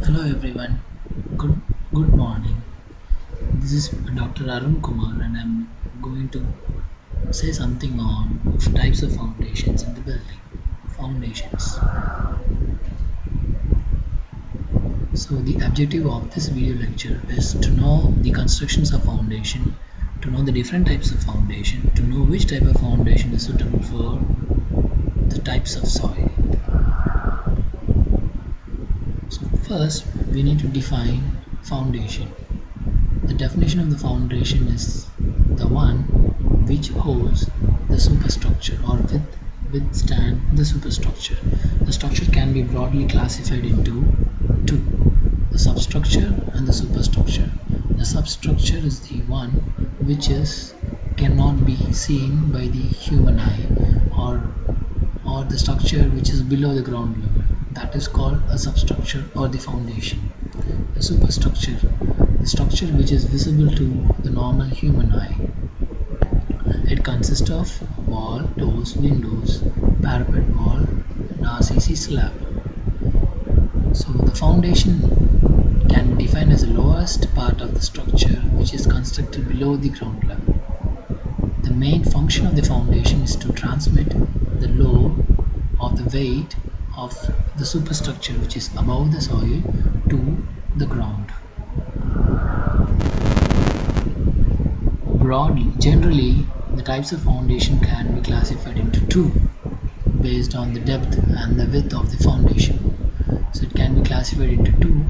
Hello everyone. Good morning. This is Dr. Arun Kumar and I'm going to say something on types of foundations in the building. Foundations. So the objective of this video lecture is to know the constructions of foundation, to know the different types of foundation, to know which type of foundation is suitable for the types of soil. So first we need to define foundation. The definition of the foundation is the one which holds the superstructure or withstand the superstructure. The structure can be broadly classified into two: the substructure and the superstructure. The substructure is the one which cannot be seen by the human eye, or the structure which is below the ground level. That is called a substructure or the foundation. The superstructure, the structure which is visible to the normal human eye. It consists of wall, doors, windows, parapet wall, and RCC slab. So the foundation can be defined as the lowest part of the structure which is constructed below the ground level. The main function of the foundation is to transmit the load of the weight of the superstructure which is above the soil to the ground. Generally, the types of foundation can be classified into two based on the depth and the width of the foundation. So it can be classified into two.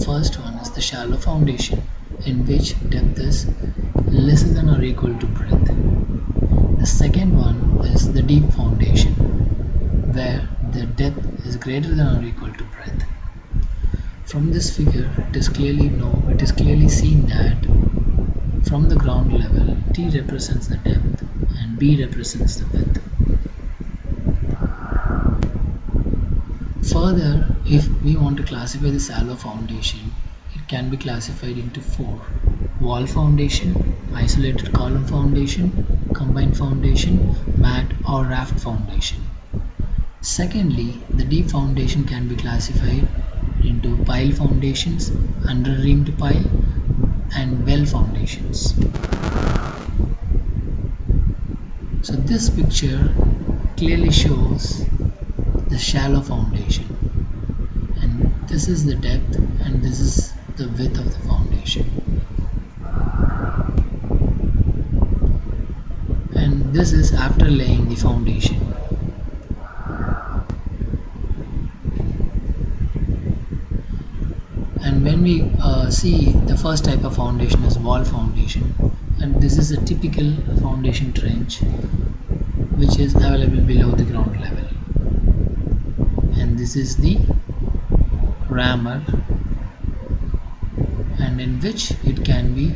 First one is the shallow foundation, in which depth is less than or equal to breadth. The second one is the deep foundation, where the depth is greater than or equal to breadth. From this figure, it is clearly seen that from the ground level, T represents the depth and B represents the width. Further, if we want to classify the shallow foundation, it can be classified into four: wall foundation, isolated column foundation, combined foundation, mat or raft foundation. Secondly, the deep foundation can be classified into pile foundations, under-reamed pile, and well foundations. So this picture clearly shows the shallow foundation, and this is the depth and this is the width of the foundation, and this is after laying the foundation. And when we see the first type of foundation is wall foundation, and this is a typical foundation trench which is available below the ground level, and this is the rammer, and in which it can be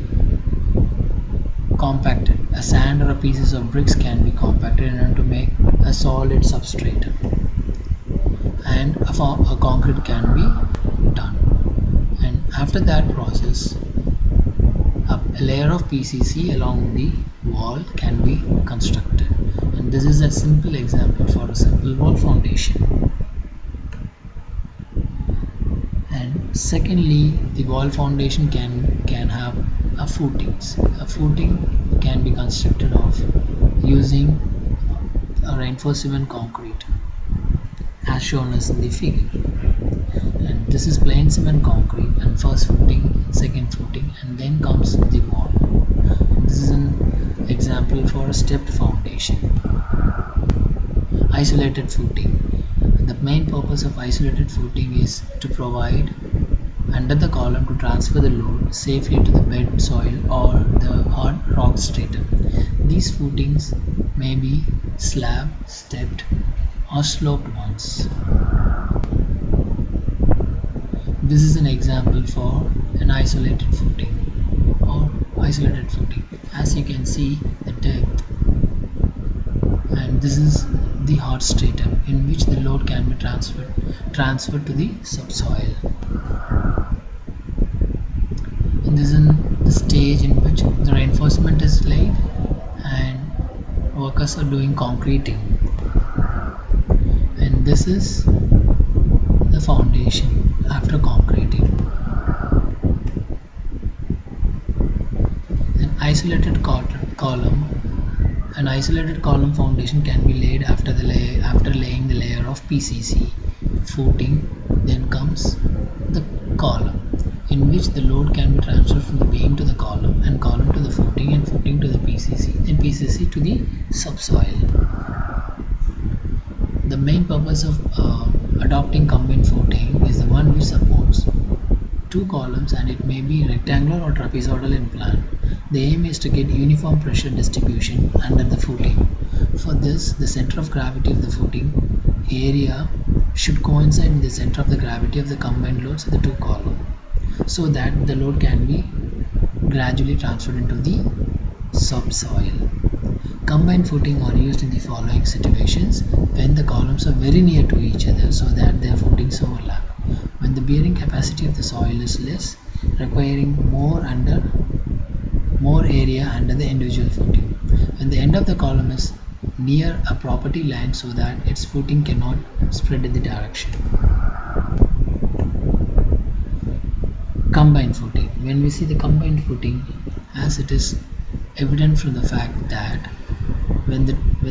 compacted. A sand or a pieces of bricks can be compacted in order to make a solid substrate, and a concrete can be done. And after that process, a layer of PCC along the wall can be constructed, and this is a simple example for a simple wall foundation. And secondly, the wall foundation can have a footings. A footing can be constructed of using a reinforced cement concrete, as shown as in the figure. And this is plain cement concrete, and first footing, second footing, and then comes the wall. And this is an example for a stepped foundation. Isolated footing. The main purpose of isolated footing is to provide under the column to transfer the load safely to the bed soil or the hard rock stratum. These footings may be slab, stepped, or sloped ones. This is an example for an isolated footing or isolated footing. As you can see, the depth, and this is the hard stratum in which the load can be transferred to the subsoil. And this is the stage in which the reinforcement is laid and workers are doing concreting. And this is the foundation. after concreting. An isolated column foundation can be laid after laying the layer of PCC footing. Then comes the column, in which the load can be transferred from the beam to the column, and column to the footing, and footing to the PCC, and PCC to the subsoil. The main purpose of adopting combined footing is the one which supports two columns, and it may be rectangular or trapezoidal in plan. The aim is to get uniform pressure distribution under the footing. For this, the center of gravity of the footing area should coincide with the center of the gravity of the combined loads of the two columns, so that the load can be gradually transferred into the subsoil. Combined footing are used in the following situations: when the columns are very near to each other so that their footings overlap, when the bearing capacity of the soil is less, requiring more area under the individual footing, when the end of the column is near a property line so that its footing cannot spread in the direction. Combined footing. When we see the combined footing, as it is evident from the fact that when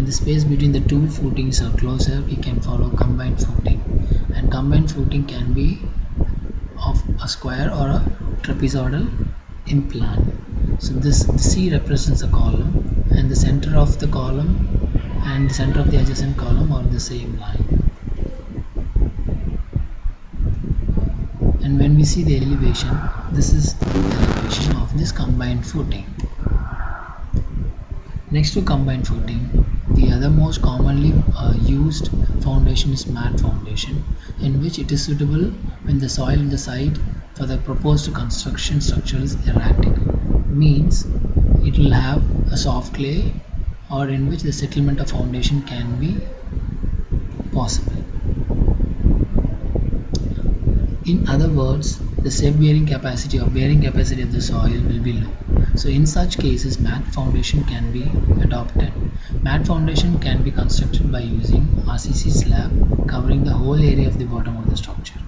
the space between the two footings are closer, we can follow combined footing, and combined footing can be of a square or a trapezoidal in plan. So this C represents a column, and the center of the column and the center of the adjacent column are the same line. And when we see the elevation, this is the elevation of this combined footing. Next to combined footing, the other most commonly used foundation is mat foundation, in which it is suitable when the soil in the site for the proposed construction structure is erratic. Means it will have a soft clay, or in which the settlement of foundation can be possible. In other words, the safe bearing capacity of the soil will be low. So in such cases, mat foundation can be adopted. Mat foundation can be constructed by using RCC slab covering the whole area of the bottom of the structure.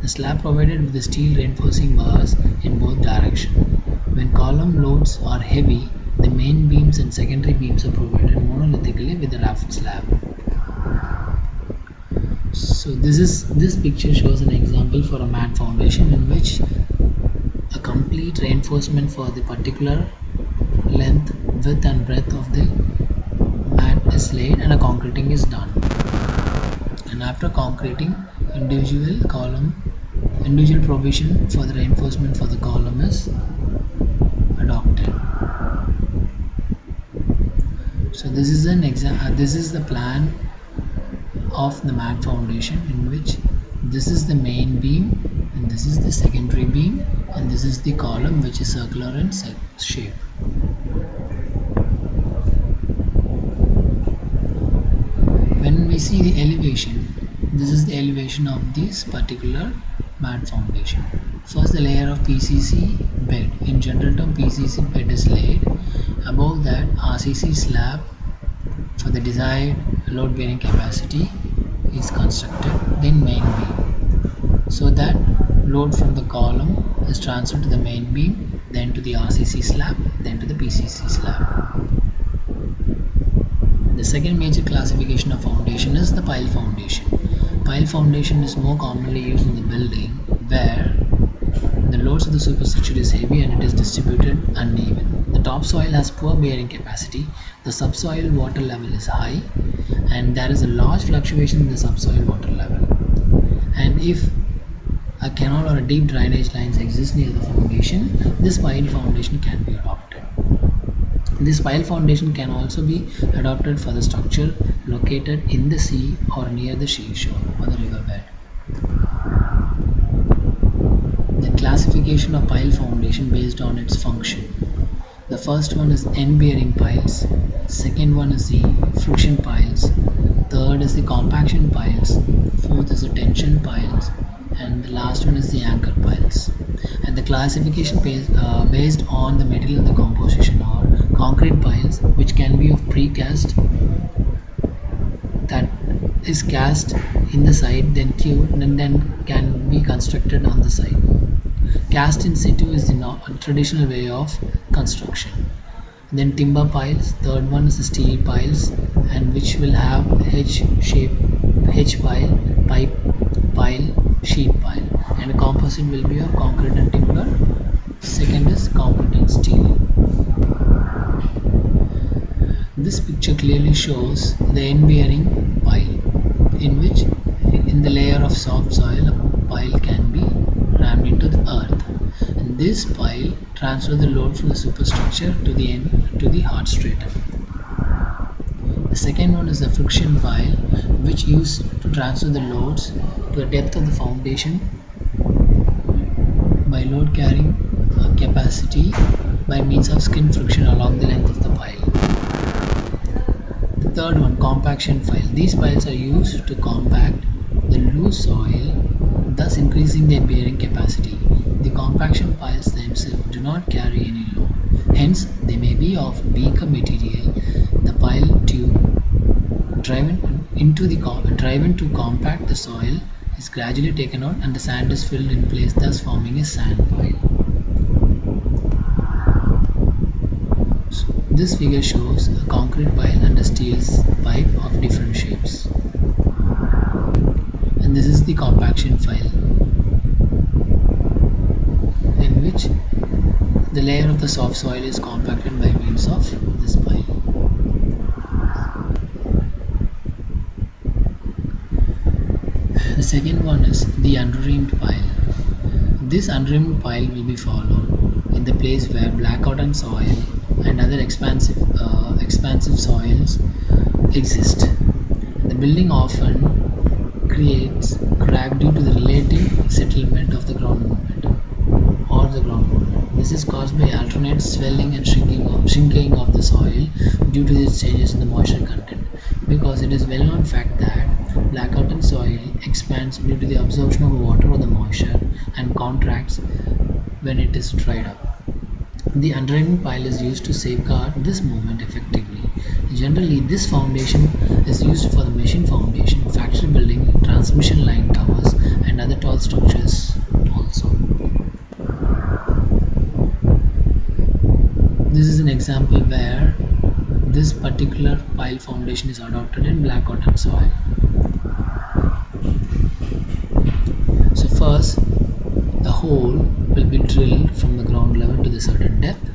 The slab provided with the steel reinforcing bars in both directions. When column loads are heavy, the main beams and secondary beams are provided monolithically with the raft slab. So this picture shows an example for a mat foundation in which a complete reinforcement for the particular length, width and breadth of the mat is laid, and a concreting is done. And after concreting, individual provision for the reinforcement for the column is adopted. So this is the plan of the mat foundation, in which this is the main beam, and this is the secondary beam, and this is the column which is circular in shape. When we see the elevation, this is the elevation of this particular mat foundation. First, the layer of PCC bed. In general term, PCC bed is laid. Above that, RCC slab for the desired load bearing capacity is constructed. Then main beam, so that load from the column is transferred to the main beam, then to the RCC slab, then to the PCC slab. The second major classification of foundation is the pile foundation. Pile foundation is more commonly used in the building where the loads of the superstructure is heavy and it is distributed uneven. The topsoil has poor bearing capacity, the subsoil water level is high, and there is a large fluctuation in the subsoil water level. And if a canal or a deep drainage lines exist near the foundation, this pile foundation can be adopted. This pile foundation can also be adopted for the structure located in the sea or near the seashore or the riverbed. The classification of pile foundation based on its function. The first one is end bearing piles, second one is the friction piles, third is the compaction piles, fourth is the tension piles, and the last one is the anchor piles. And the classification based on the material and the composition are concrete piles, which can be of precast that is cast in the site, then tube, and then can be constructed on the site. Cast in situ is the traditional way of construction. Then timber piles. Third one is the steel piles, and which will have H shape, H pile, pipe pile, sheet pile, and a composite will be of concrete and timber. Second is concrete and steel. This picture clearly shows the end-bearing pile, in which in the layer of soft soil a pile can be rammed into the earth, and this pile transfers the load from the superstructure to the hard stratum. The second one is the friction pile, which used to transfer the loads to the depth of the foundation by load carrying capacity by means of skin friction along the length of the pile. The third one, compaction pile. These piles are used to compact the loose soil, thus increasing their bearing capacity. The compaction piles themselves do not carry any load, hence they may be of weaker material. The pile tube driven to compact the soil is gradually taken out and the sand is filled in place, thus forming a sand pile. So this figure shows a concrete pile and a steel pipe of different shapes. And this is the compaction pile, in which the layer of the soft soil is compacted by means of this pile. The second one is the unreamed pile. This unreamed pile will be followed in the place where blackout soil and other expansive soils exist. The building often creates crack due to the relative settlement of the ground movement or the ground movement. This is caused by alternate swelling and shrinking of the soil due to these changes in the moisture content, because it is well known fact that blackout soil expands due to the absorption of water or the moisture and contracts when it is dried up. The unreamed pile is used to safeguard this movement effectively. Generally, this foundation is used for the machine foundation, factory building, transmission line towers, and other tall structures also. This is an example where this particular pile foundation is adopted in blackout soil. So first, the hole will be drilled from the ground level to the certain depth.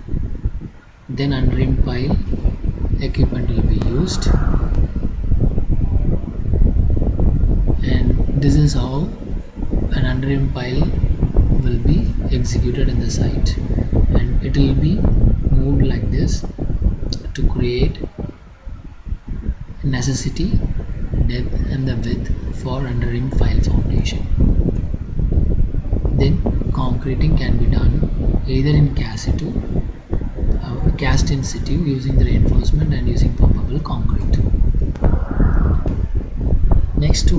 Then unreamed pile equipment will be used, and this is how an unreamed pile will be executed in the site, and it will be moved like this to create necessity, depth and the width for unreamed pile foundation. Then concreting can be done either in cast in situ using the reinforcement and using pumpable concrete. Next to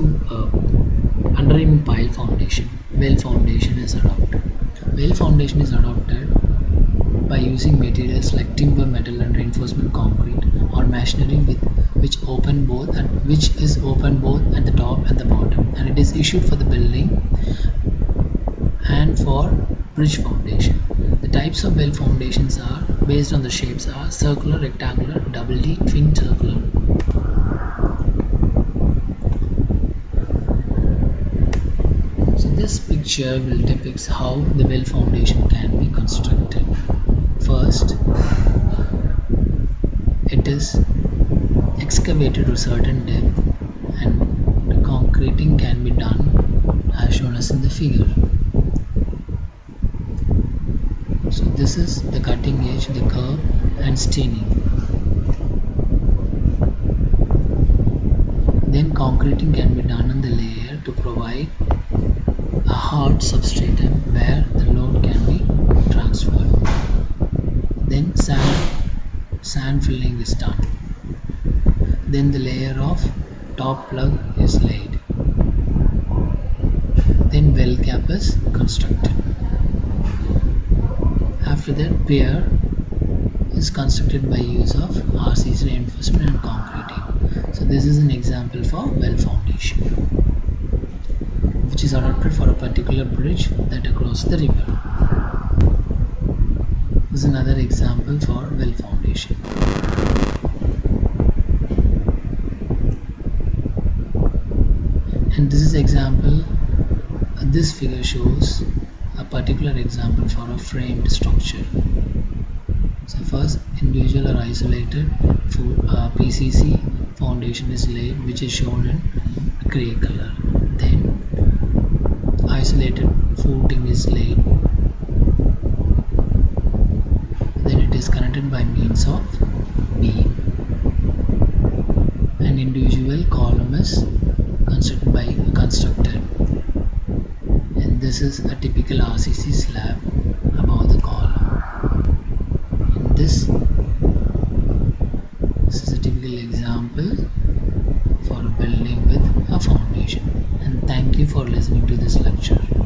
unreamed pile foundation, well foundation is adopted. Well foundation is adopted by using materials like timber, metal and reinforcement concrete, or masonry which is open both at the top and the bottom, and it is issued for the building and for bridge foundation. The types of well foundations are based on the shapes are circular, rectangular, double D, twin circular. So this picture will depict how the well foundation can be constructed. First, it is excavated to a certain depth and the concreting can be done as shown as in the figure. So this is the cutting edge, the curve and staining. Then concreting can be done on the layer to provide a hard substratum where the load can be transferred. Then sand filling is done. Then the layer of top plug is laid. Then well cap is constructed. After that, pier is constructed by use of RCC reinforcement and concreting. So this is an example for well foundation, which is adopted for a particular bridge that across the river. This is another example for well foundation. And this is example. This figure shows a particular example for a framed structure. So first, individual or isolated PCC foundation is laid, which is shown in gray color. Then isolated footing is laid. Then it is connected by means of beam. An individual column is constructed. And this is a typical RCC slab above the column. And this is a typical example for a building with a foundation. And thank you for listening to this lecture.